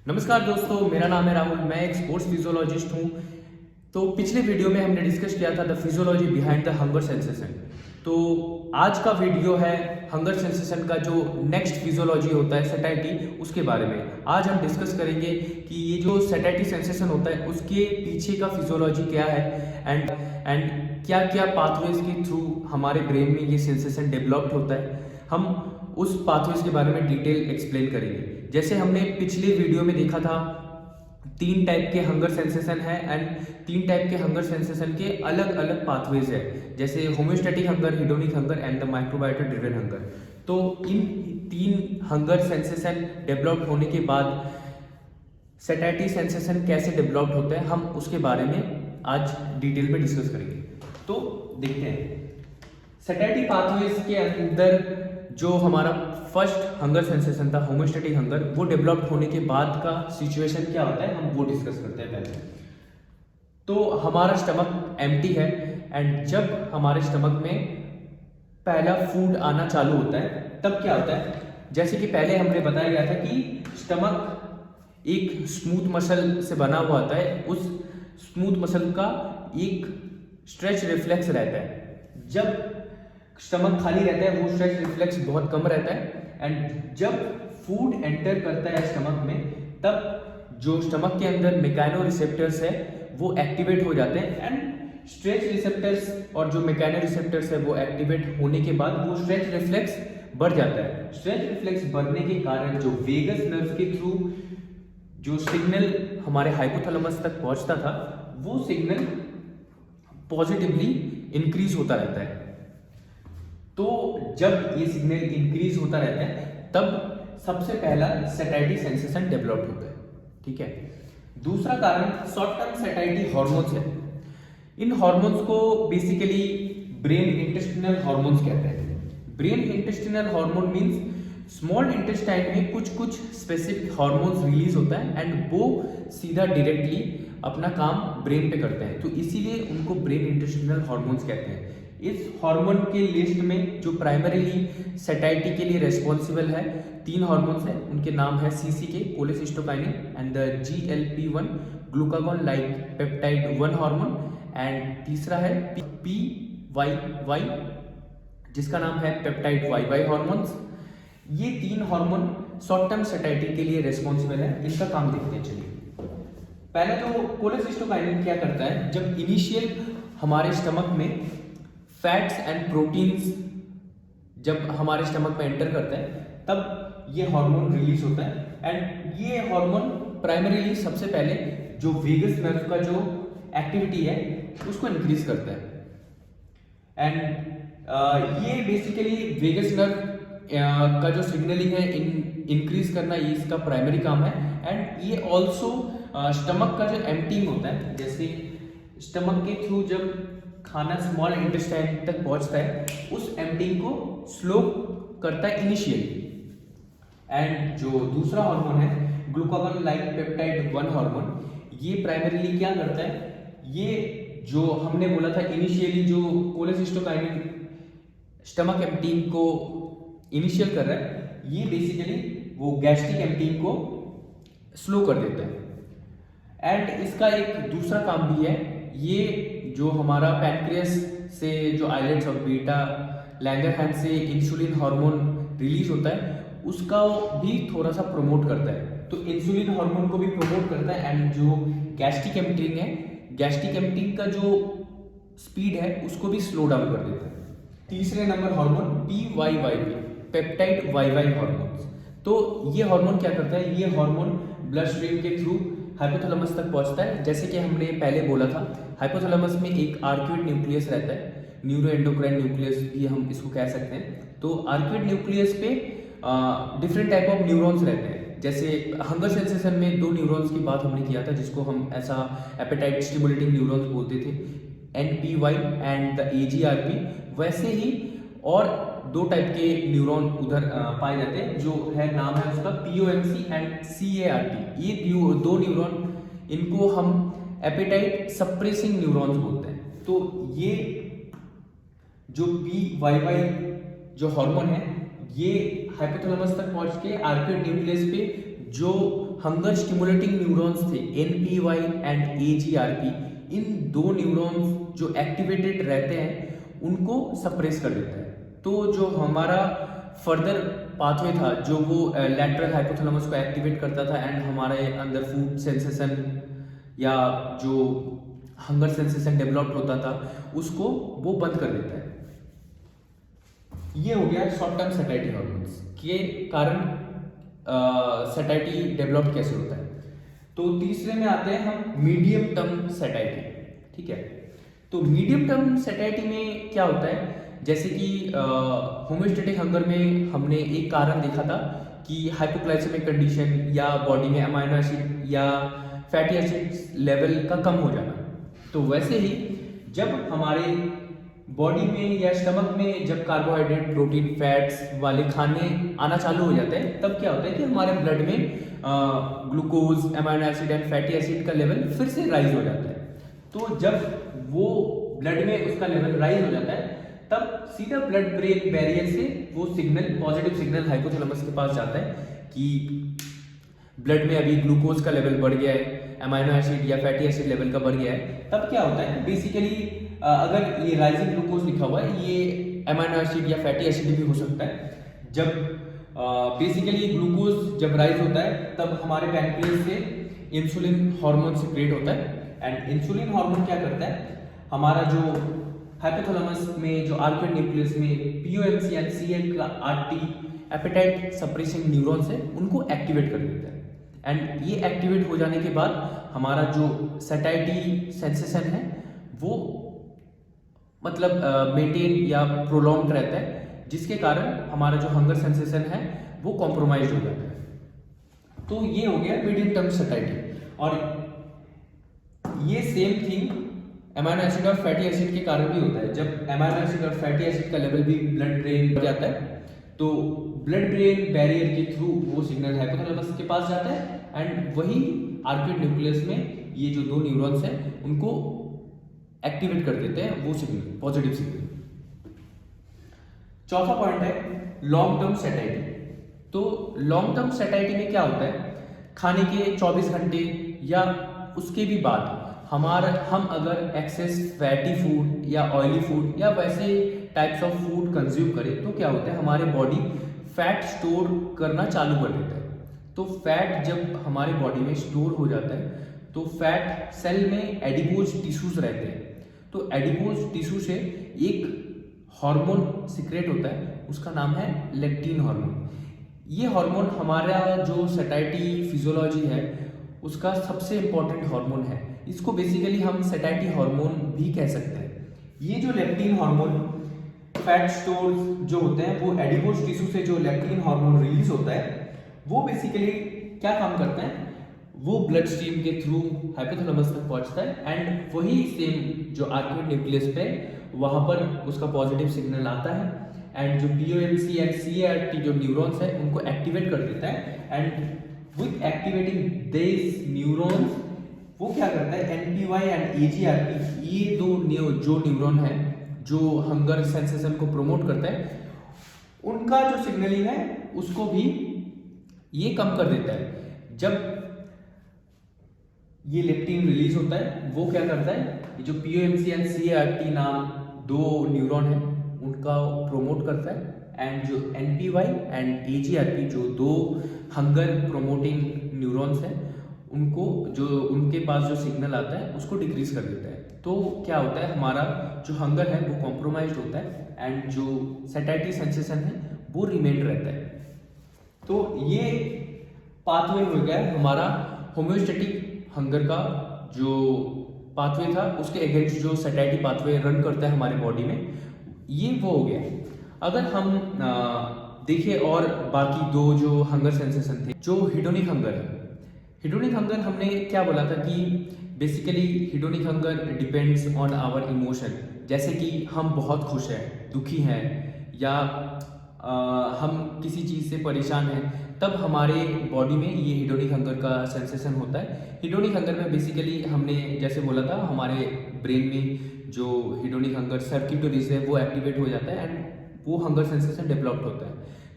नमस्कार दोस्तों, मेरा नाम है राहुल। मैं एक स्पोर्ट्स फिजियोलॉजिस्ट हूँ। तो पिछले वीडियो में हमने डिस्कस किया था the physiology behind the hunger sensation. तो आज का वीडियो है हंगर सेंसेशन का जो नेक्स्ट फिजियोलॉजी होता है सैटिस्फैक्टी, उसके बारे में आज हम डिस्कस करेंगे कि ये जो सैटिस्फैक्टी सेंसेशन होता है उसके पीछे का फिजियोलॉजी क्या है एंड क्या क्या पाथवेज के थ्रू हमारे ब्रेन में ये सेंसेशन डेवलप्ड होता है। हम उस पाथवेज के बारे में डिटेल एक्सप्लेन करेंगे। जैसे हमने पिछले वीडियो में देखा था, तीन टाइप के हंगर सेंसेशन है एंड तीन टाइप के हंगर सेंसेशन के अलग अलग पाथवेज है, जैसे homeostatic hunger, hedonic hunger and the microbiota driven hunger. तो इन तीन हंगर सेंसेशन डेवलप्ड होने के बाद सैटिस्फैक्टी सेंसेशन कैसे डेवलप्ड होता है, हम उसके बारे में आज डिटेल में डिस्कस करेंगे। तो देखते हैं सैटिस्फैक्टी पाथवेज के अंदर जो हमारा फर्स्ट हंगर सेंसेशन था होम्योस्टैटिक हंगर, वो डेवलप्ड होने के बाद का सिचुएशन क्या होता है हम वो डिस्कस करते हैं पहले। तो हमारा स्टमक एम्प्टी है एंड जब हमारे स्टमक में पहला फूड आना चालू होता है तब क्या होता है, जैसे कि पहले हमने बताया गया था कि स्टमक एक स्मूथ मसल से बना हुआ होता है। उस स्मूथ मसल का एक स्ट्रेच रिफ्लेक्स रहता है। जब स्टमक खाली रहता है वो स्ट्रेच रिफ्लेक्स बहुत कम रहता है एंड जब फूड एंटर करता है स्टमक में तब जो स्टमक के अंदर मैकेनो रिसेप्टर्स है वो एक्टिवेट हो जाते हैं एंड स्ट्रेच रिसेप्टर्स और जो मैकेनो रिसेप्टर्स है वो एक्टिवेट होने के बाद वो स्ट्रेच रिफ्लेक्स बढ़ जाता है। स्ट्रेच रिफ्लेक्स बढ़ने के कारण जो वेगस नर्व के थ्रू जो सिग्नल हमारे हाइपोथैलेमस तक पहुंचता था वो सिग्नल पॉजिटिवली इंक्रीज होता रहता है। तो जब ये सिग्नल इंक्रीज होता रहता है तब सबसे पहला सैटिस्फैक्टी सेंसेशन डेवलप होता है। ठीक है, दूसरा कारण शॉर्ट टर्म सैटिस्फैक्टी हॉर्मोन्स है। इन हॉर्मोन्स को बेसिकली ब्रेन इंटेस्टिनल हॉर्मोन्स कहते हैं। Brain intestinal hormone means small intestine में कुछ कुछ स्पेसिफिक हार्मोन्स रिलीज होता है एंड वो सीधा डायरेक्टली अपना काम ब्रेन पे करते हैं, तो इसीलिए उनको ब्रेन इंटेस्टिनल हार्मोन्स कहते हैं। इस हार्मोन के लिस्ट में जो प्राइमरीली सैटिस्फैक्टी के लिए रेस्पॉन्सिबल है तीन हार्मोन्स हैं, उनके नाम है CCK cholecystokinin and the GLP one glucagon like peptide 1 hormone and तीसरा है पीवाईवाई जिसका नाम है पेप्टाइड वाई हार्मोन्स। ये तीन हार्मोन शॉर्ट टर्म सैटिस्फैक्टी के लिए रेस्पॉन्सिबल है। इनका काम देखते हैं। चलिए, पहले तो कोलेसिस्टोकाइनिन क्या करता है, जब इनिशियल हमारे स्टमक में फैट्स एंड प्रोटीन्स जब हमारे स्टमक में एंटर करते हैं तब ये हार्मोन रिलीज होता है एंड ये हार्मोन प्राइमरीली सबसे पहले जो वेगस नर्व का जो एक्टिविटी है उसको इंक्रीज करता है एंड ये बेसिकली वेगस नर्व का जो सिग्नलिंग है इंक्रीज करना ये इसका प्राइमरी काम है एंड ये ऑल्सो स्टमक का जो एम्प्टिंग होता है, जैसे स्टमक के थ्रू जब खाना स्मॉल इंटेस्टाइन तक पहुंचता है उस एम्प्टिंग को स्लो करता है इनिशियली। एंड जो दूसरा हार्मोन है ग्लूकागॉन लाइक पेप्टाइड 1 हार्मोन, ये प्राइमरीली क्या करता है, ये जो हमने बोला था इनिशियली जो कोलेसिस्टोकाइनिन स्टमक एम्प्टिंग को इनिशियल कर रहा है, ये बेसिकली वो गैस्ट्रिक एम्प्टिंग को स्लो कर देता है। एंड इसका एक दूसरा काम भी है, ये जो हमारा पैनक्रियास से जो आइलेट्स और बीटा लैंगरहैंस से इंसुलिन हार्मोन रिलीज होता है उसका भी थोड़ा सा प्रमोट करता है, तो इंसुलिन हार्मोन को भी प्रमोट करता है एंड जो गैस्ट्रिक एम्प्टिंग है, गैस्ट्रिक एम्प्टिंग का जो स्पीड है उसको भी स्लो डाउन कर देता है। तीसरे नंबर hormone PYY peptide Y hormone. तो ये हार्मोन क्या करता है, ये हार्मोन ब्लड स्ट्रीम के थ्रू हाइपोथैलेमस तक पहुंचता है। जैसे कि हमने पहले बोला था हाइपोथैलेमस में एक आर्क्यूट न्यूक्लियस रहता है, न्यूरो एंडोक्राइन न्यूक्लियस भी हम इसको कह सकते हैं। तो आर्क्यूट न्यूक्लियस पे डिफरेंट टाइप ऑफ न्यूरॉन्स रहते हैं। जैसे हंगर सेंसेशन में दो न्यूरॉन्स की बात हमने किया था जिसको हम ऐसा एपेटाइट स्टिमुलेटिंग न्यूरॉन्स बोलते थे, एनपीवाई एंड द एजीआरपी। वैसे ही और दो टाइप के न्यूरॉन उधर पाए जाते हैं, जो है नाम है उसका पीओएमसी एंड सीएआरटी। ये दो न्यूरॉन, इनको हम एपेटाइट सप्रेसिंग न्यूरॉन्स बोलते हैं। तो ये जो पीवाईवाई जो हार्मोन है ये हाइपोथैलेमस तक पहुंच के आर्क्यूट न्यूक्लियस पे जो हंगर स्टिमुलेटिंग न्यूरॉन्स थे NPY एंड AGRP, इन दो न्यूरॉन्स जो एक्टिवेटेड रहते हैं उनको सप्रेस कर देता है। तो जो हमारा फर्दर पाथवे था जो वो लैटरल हाइपोथैलेमस को एक्टिवेट करता था एंड हमारे अंदर फूड सेंसेशन या जो हंगर सेंसेशन डेवलप होता था उसको वो बंद कर देता है। ये हो गया शॉर्ट टर्म सैटिस्फैक्टरी हार्मोन्स के कारण सैटिस्फैक्टरी डेवलप कैसे होता है। तो तीसरे में आते हैं हम मीडियम टर्म सैटिस्फैक्टरी। ठीक है, तो मीडियम टर्म सैटिस्फैक्टरी में क्या होता है, जैसे कि होम्योस्टैटिक हंगर में हमने एक कारण देखा था कि हाइपोग्लाइसेमिक कंडीशन या बॉडी में अमाइनो एसिड या फैटी एसिड लेवल का कम हो जाना। तो वैसे ही जब हमारे बॉडी में या स्टमक में जब कार्बोहाइड्रेट प्रोटीन फैट्स वाले खाने आना चालू हो जाते हैं तब क्या होता है कि हमारे ब्लड में glucose amino acid and fatty acid का लेवल फिर से राइज हो जाता है। तो जब वो ब्लड में उसका लेवल राइज हो जाता है तब सीधा ब्लड ब्रेन बैरियर से वो सिग्नल पॉजिटिव सिग्नल हाइपोथैलेमस के पास जाता है कि ब्लड में अभी ग्लूकोज का लेवल बढ़ गया है, अमाइनो एसिड या फैटी एसिड लेवल का बढ़ गया है। तब क्या होता है बेसिकली अगर ये राइजिंग ग्लूकोज लिखा हुआ है ये अमाइनो एसिड या फैटी एसिड भी हो सकता है। जब बेसिकली ग्लूकोज जब राइज होता है तब हमारे पैनक्रियास से इंसुलिन हार्मोन सिक्रेट होता है एंड इंसुलिन हार्मोन क्या करता है, हमारा जो हाइपोथैलेमस में जो आर्कुएट न्यूक्लियस में POMC and CLRT appetite suppressing neurons है उनको एक्टिवेट कर देता है एंड ये एक्टिवेट हो जाने के बाद हमारा जो सैटिस्फैक्टरी सेंसेशन है वो मतलब मेंटेन या प्रोलॉन्ग रहता है, जिसके कारण हमारा जो हंगर सेंसेशन है वो कॉम्प्रोमाइज हो जाता है। तो ये हो गया मीडियम टर्म सैटिस्फैक्टरी। और ये सेम थिंग अमाइनो एसिड और फैटी एसिड के कारण भी होता है। जब अमाइनो एसिड और फैटी एसिड का लेवल भी ब्लड ब्रेन बढ़ जाता है तो ब्लड ब्रेन बैरियर के थ्रू वो सिग्नल हाइपोथैलेमस के पास जाता है एंड वही आर्कुएट न्यूक्लियस में ये जो दो न्यूरॉन्स हैं उनको एक्टिवेट कर देते हैं वो सिग्नल पॉजिटिव सिग्नल। चौथा पॉइंट है लॉन्ग टर्म सैटिस्फैक्टरी। तो लॉन्ग टर्म सैटिस्फैक्टरी में क्या होता है, खाने के 24 घंटे या उसके भी बाद हम अगर एक्सेस फैटी फूड या ऑयली फूड या वैसे टाइप्स ऑफ फूड कंज्यूम करें तो क्या होता है हमारे बॉडी फैट स्टोर करना चालू कर देता है। तो फैट जब हमारे बॉडी में स्टोर हो जाता है तो फैट सेल में एडिपोज टिश्यूज रहते हैं। तो एडिपोज टिश्यू से एक हार्मोन सिक्रेट होता है, उसका नाम है लेक्टिन हार्मोन। ये हार्मोन हमारा जो सैटिस्फैक्टरी फिजियोलॉजी है उसका सबसे इंपॉर्टेंट हार्मोन है। इसको बेसिकली हम सैटिस्फैक्टरी हार्मोन भी कह सकते हैं। ये जो लेक्टिन हार्मोन फैट स्टोर जो होते हैं वो एडिपोज टिश्यू से जो लेक्टिन हार्मोन रिलीज होता है वो बेसिकली क्या काम करता है, वो ब्लड स्ट्रीम के थ्रू हाइपोथैलेमस तक पहुंचता है एंड वही सेम जो आर्कुएट न्यूक्लियस पे वहां पर उसका पॉजिटिव सिग्नल आता है एंड जो POMC एंड CLRT जो न्यूरॉन्स है उनको एक्टिवेट कर देता है and with activating this neurons वो क्या करता है NPY एंड AGRP ये दो जो न्यूरॉन है जो हंगर सेंसेशन को प्रमोट करता है उनका जो सिग्नलिंग है उसको भी ये कम कर देता है। जब ये लेक्टिन रिलीज होता है वो क्या करता है, ये जो POMC एंड CLRT नाम दो न्यूरॉन है उनका प्रोमोट करता है एंड जो NPY एंड AGRP जो दो हंगर प्रोमोटिंग न्यूरॉन्स हैं उनको जो उनके पास जो सिग्नल आता है उसको डिक्रीज कर देता है। तो क्या होता है हमारा जो हंगर है वो कॉम्प्रोमाइज होता है एंड जो सैटिस्फैक्टरी सेंसेशन है वो रिमेन रहता है। तो ये पाथवे हो गया हमारा होम्योस्टैटिक हंगर का जो पाथवे था उसके अगेंस्ट जो सैटिस्फैक्टरी पाथवे रन करता है हमारे बॉडी में, ये वो हो गया। अगर हम देखें और बाकी दो जो हंगर सेंसेशन थे, जो हिडोनिक हंगर है, हिडोनिक हंगर हमने क्या बोला था कि basically hedonic hunger depends on our emotion. जैसे कि हम बहुत खुश हैं, दुखी हैं या हम किसी चीज़ से परेशान हैं तब हमारे बॉडी में ये हिडोनिक हंगर का सेंसेशन होता है। हिडोनिक हंगर में बेसिकली हमने जैसे बोला था हमारे ब्रेन में जो हिडोनिक हंगर सर्किटरीज है वो एक्टिवेट हो जाता है एंड वो हंगर सेंसेशन डेवलप्ड होता है।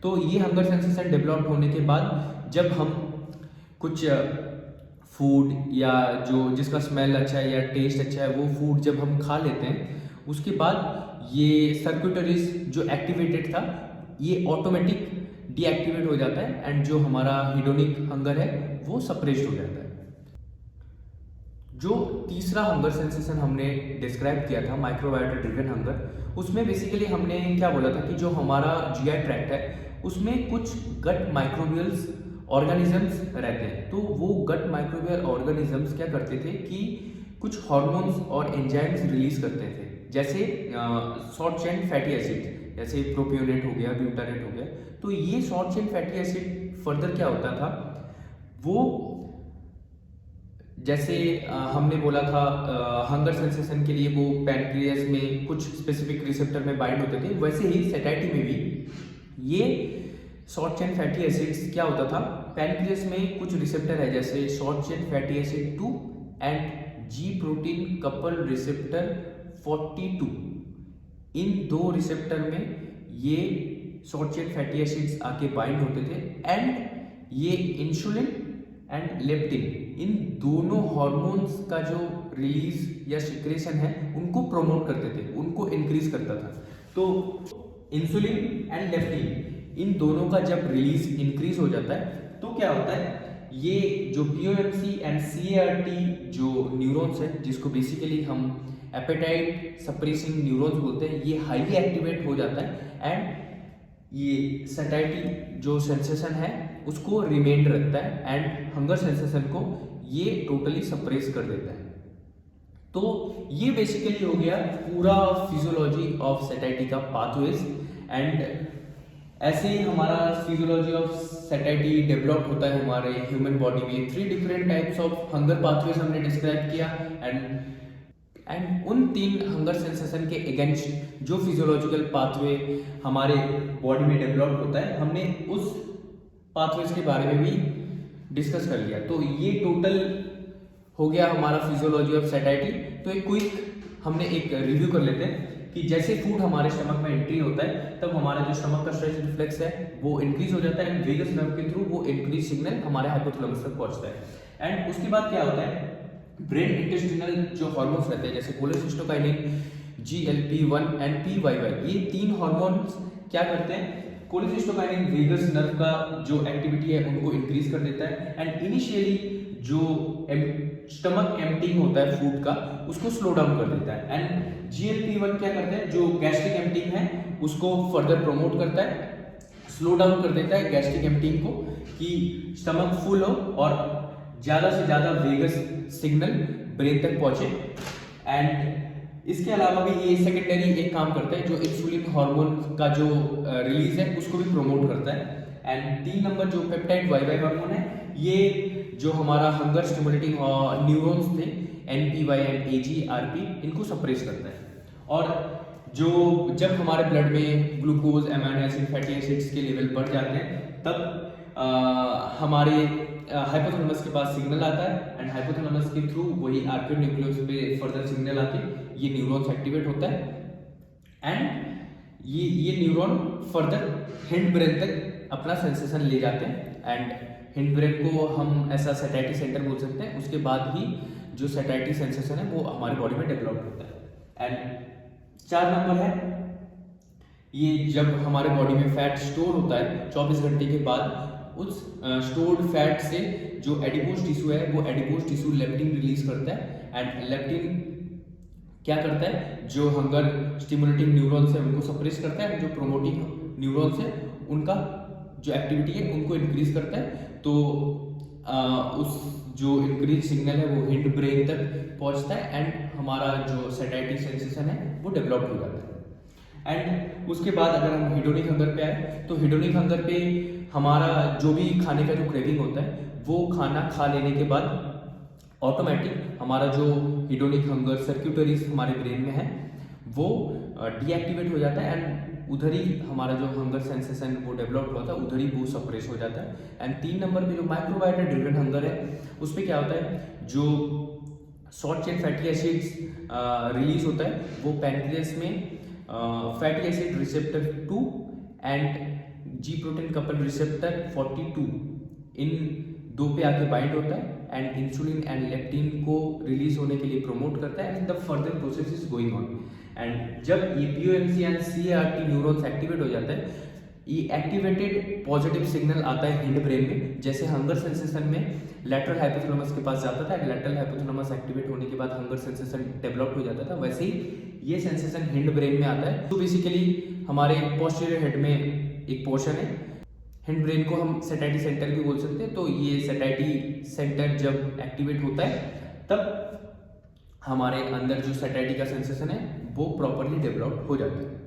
तो ये हंगर सेंसेशन डेवलप्ड होने के बाद जब हम कुछ फूड या जो जिसका स्मेल अच्छा है या टेस्ट अच्छा है वो फूड जब हम खा लेते हैं, उसके बाद ये सर्कुटरीज जो एक्टिवेटेड था ये ऑटोमेटिक डीएक्टिवेट हो जाता है एंड जो हमारा हिडोनिक हंगर है वो सप्रेस्ड हो जाता है। जो तीसरा हंगर सेंसेशन हमने डिस्क्राइब किया था माइक्रोबायोटा ड्रिवन हंगर, उसमें बेसिकली हमने क्या बोला था कि जो हमारा जीआई ट्रैक्ट है उसमें कुछ गट माइक्रोबियल्स ऑर्गेनिजम्स रहते हैं। तो वो गट माइक्रोबियल ऑर्गेनिजम्स क्या करते थे कि कुछ हार्मोन्स और एंजाइम्स रिलीज करते थे, जैसे शॉर्ट चेन फैटी एसिड, जैसे प्रोपियोनेट हो गया, ब्यूटानेट हो गया। तो ये short chain fatty acid further क्या होता था, वो जैसे हमने बोला था हंगर सेंसेशन के लिए वो पैनक्रियास में कुछ स्पेसिफिक रिसेप्टर में बाइंड होते थे, वैसे ही सैटाइटी में भी ये शॉर्ट चेन फैटी एसिड्स क्या होता था, पैनक्रियास में कुछ रिसेप्टर है जैसे short chain fatty acid 2 and ji protein couple receptor 42, इन दो रिसेप्टर में ये शॉर्ट चेन फैटी एसिड्स आके बाइंड होते थे एंड ये इंसुलिन एंड लेप्टिन, इन दोनों हार्मोन्स का जो रिलीज या सिक्रेशन है उनको प्रमोट करते थे, उनको इंक्रीज करता था। तो इंसुलिन एंड लेप्टिन इन दोनों का जब रिलीज इंक्रीज हो जाता है तो क्या होता है, ये जो पीओएमसी एंड सीएआरटी जो न्यूरॉन्स है, जिसको बेसिकली हम एपेटाइट सप्रेसिंग न्यूरॉन्स बोलते हैं, ये हाईली एक्टिवेट हो जाता है एंड ये सैटाइटी जो सेंसेशन है उसको रिमेन रखता है एंड हंगर सेंसेशन को ये टोटली सप्रेस कर देता है। तो ये बेसिकली हो गया पूरा फिजियोलॉजी ऑफ सैटाइटी का पाथवेज एंड ऐसे ही हमारा फिजियोलॉजी ऑफ सैटाइटी डेवलप होता है हमारे ह्यूमन बॉडी में। 3 different types of hunger pathways हमने डिस्क्राइब किया एंड उन 3 हंगर सेंसेशन के अगेंस्ट जो फिजियोलॉजिकल पाथवे हमारे बॉडी में डेवलप होता है, हमने उस पाथवेज के बारे में भी डिस्कस कर लिया। तो ये टोटल हो गया हमारा फिजियोलॉजी ऑफ सैटाइटी। तो एक क्विक हमने एक रिव्यू कर लेते हैं कि जैसे फूड हमारे स्टमक में एंट्री होता है तब हमारा जो स्टमक का स्ट्रेच रिफ्लेक्स है वो इंक्रीज हो जाता है एंड वेगस नर्व के थ्रू वो इंक्रीज सिग्नल हमारे हाइपोथैलेमस तक पहुंचता है एंड उसके बाद क्या होता है, ब्रेन इंटेस्टिनल जो हार्मोन्स रहते हैं जैसे कोलेसिस्टोकाइनिन, GLP-1 एंड PYY, ये 3 हार्मोन्स क्या करते हैं, कोलेसिस्टोकाइनिन वेगस नर्व का जो एक्टिविटी है उनको इंक्रीज कर देता है एंड इनिशियली जो स्टमक एम्प्टिंग होता है फूड का उसको स्लो डाउन कर देता है एंड GLP-1 क्या करता है, जो गैस्ट्रिक एम्प्टिंग है उसको फर्दर प्रमोट करता है, स्लो डाउन कर देता है गैस्ट्रिक एम्प्टिंग को कि स्टमक फुल हो और ज़्यादा से ज़्यादा वेगस सिग्नल ब्रेन तक पहुंचे एंड इसके अलावा भी ये सेकेंडरी एक काम करता है जो इंसुलिन हार्मोन का जो रिलीज है उसको भी प्रमोट करता है एंड 3 नंबर जो पेप्टाइड वाई हार्मोन है, ये जो हमारा हंगर स्टिमुलेटिंग न्यूरॉन्स थे NPY एंड AGRP इनको सप्रेस करता है। और जो जब हमारे ब्लड में glucose, amino acid, fatty acids के लेवल बढ़ जाते हैं तब हमारे हाइपोथैलेमस के पास सिग्नल आता है एंड हाइपोथैलेमस के थ्रू वही आर्किड न्यूक्लियस पे फर्दर सिग्नल आके ये न्यूरॉन्स एक्टिवेट होता है एंड ये न्यूरॉन फर्दर हिंड ब्रेन तक अपना सेंसेशन ले जाते हैं एंड हिंड ब्रेन को हम ऐसा सैटाइटी सेंटर बोल सकते हैं। उसके बाद ही जो सैटाइटी सेंसेशन है वो हमारे बॉडी में डेवलप होता है एंड 4 नंबर है, ये जब हमारे बॉडी में फैट स्टोर होता है 24 घंटे के बाद, उस स्टोर्ड फैट से जो एडिपोज टिश्यू है वो एडिपोज टिश्यू लेप्टिन रिलीज करता है एंड लेप्टिन क्या करता है, जो हंगर स्टिमुलेटिंग न्यूरॉन्स है उनको सप्रेस करता है, जो प्रोमोटिंग न्यूरॉन्स है उनका जो एक्टिविटी है उनको इंक्रीज करता है। तो उस जो इंक्रीज सिग्नल है वो हिंड ब्रेन तक पहुंचता है एंड हमारा जो सैटाइटी सेंसेशन है वो डेवलप हो जाता है। एंड उसके बाद अगर हम हिडोनिक हंगर पे आए तो हिडोनिक हंगर पे हमारा जो भी खाने का जो क्रेविंग होता है वो खाना खा लेने के बाद ऑटोमेटिक हमारा जो हिडोनिक हंगर सर्क्यूटरीज हमारे ब्रेन में है वो डीएक्टिवेट हो जाता है एंड उधर ही हमारा जो हंगर सेंसेशन वो डेवलप हुआ था उधर ही वो सप्रेस हो जाता है। एंड 3 नंबर पे जो माइक्रोबायोटा ड्रिवन हंगर है उस पर क्या होता है, जो short chain fatty acids release होता है वो पैनक्रियास में fatty acid receptor 2 and ji protein couple receptor 42, इन दो पे आके बाइंड होता है एंड इंसुलिन एंड लेप्टिन को रिलीज होने के लिए प्रमोट करता है and the further process is going on. And जब ये पीओएमसी एंड सीआरटी न्यूरॉन्स एक्टिवेट हो जाता है, ये एक्टिवेटेड पॉजिटिव सिग्नल आता है हिंड ब्रेन में। जैसे हंगर सेंसेशन में लैटरल हाइपोथैलेमस के पास जाता था, लैटरल हाइपोथैलेमस एक्टिवेट होने के बाद हंगर सेंसेशन डेवलप हो जाता था, वैसे ही ये सेंसेशन हिंड ब्रेन में आता है। तो बेसिकली हमारे पोस्टीरियर हेड में एक पोर्शन है, हिंड ब्रेन को हम सैटाइटी सेंटर भी बोल सकते हैं। तो ये सैटाइटी सेंटर जब एक्टिवेट होता है तब हमारे अंदर जो सैटाइटी का सेंसेशन है वो प्रॉपरली डेवलप हो जाता है।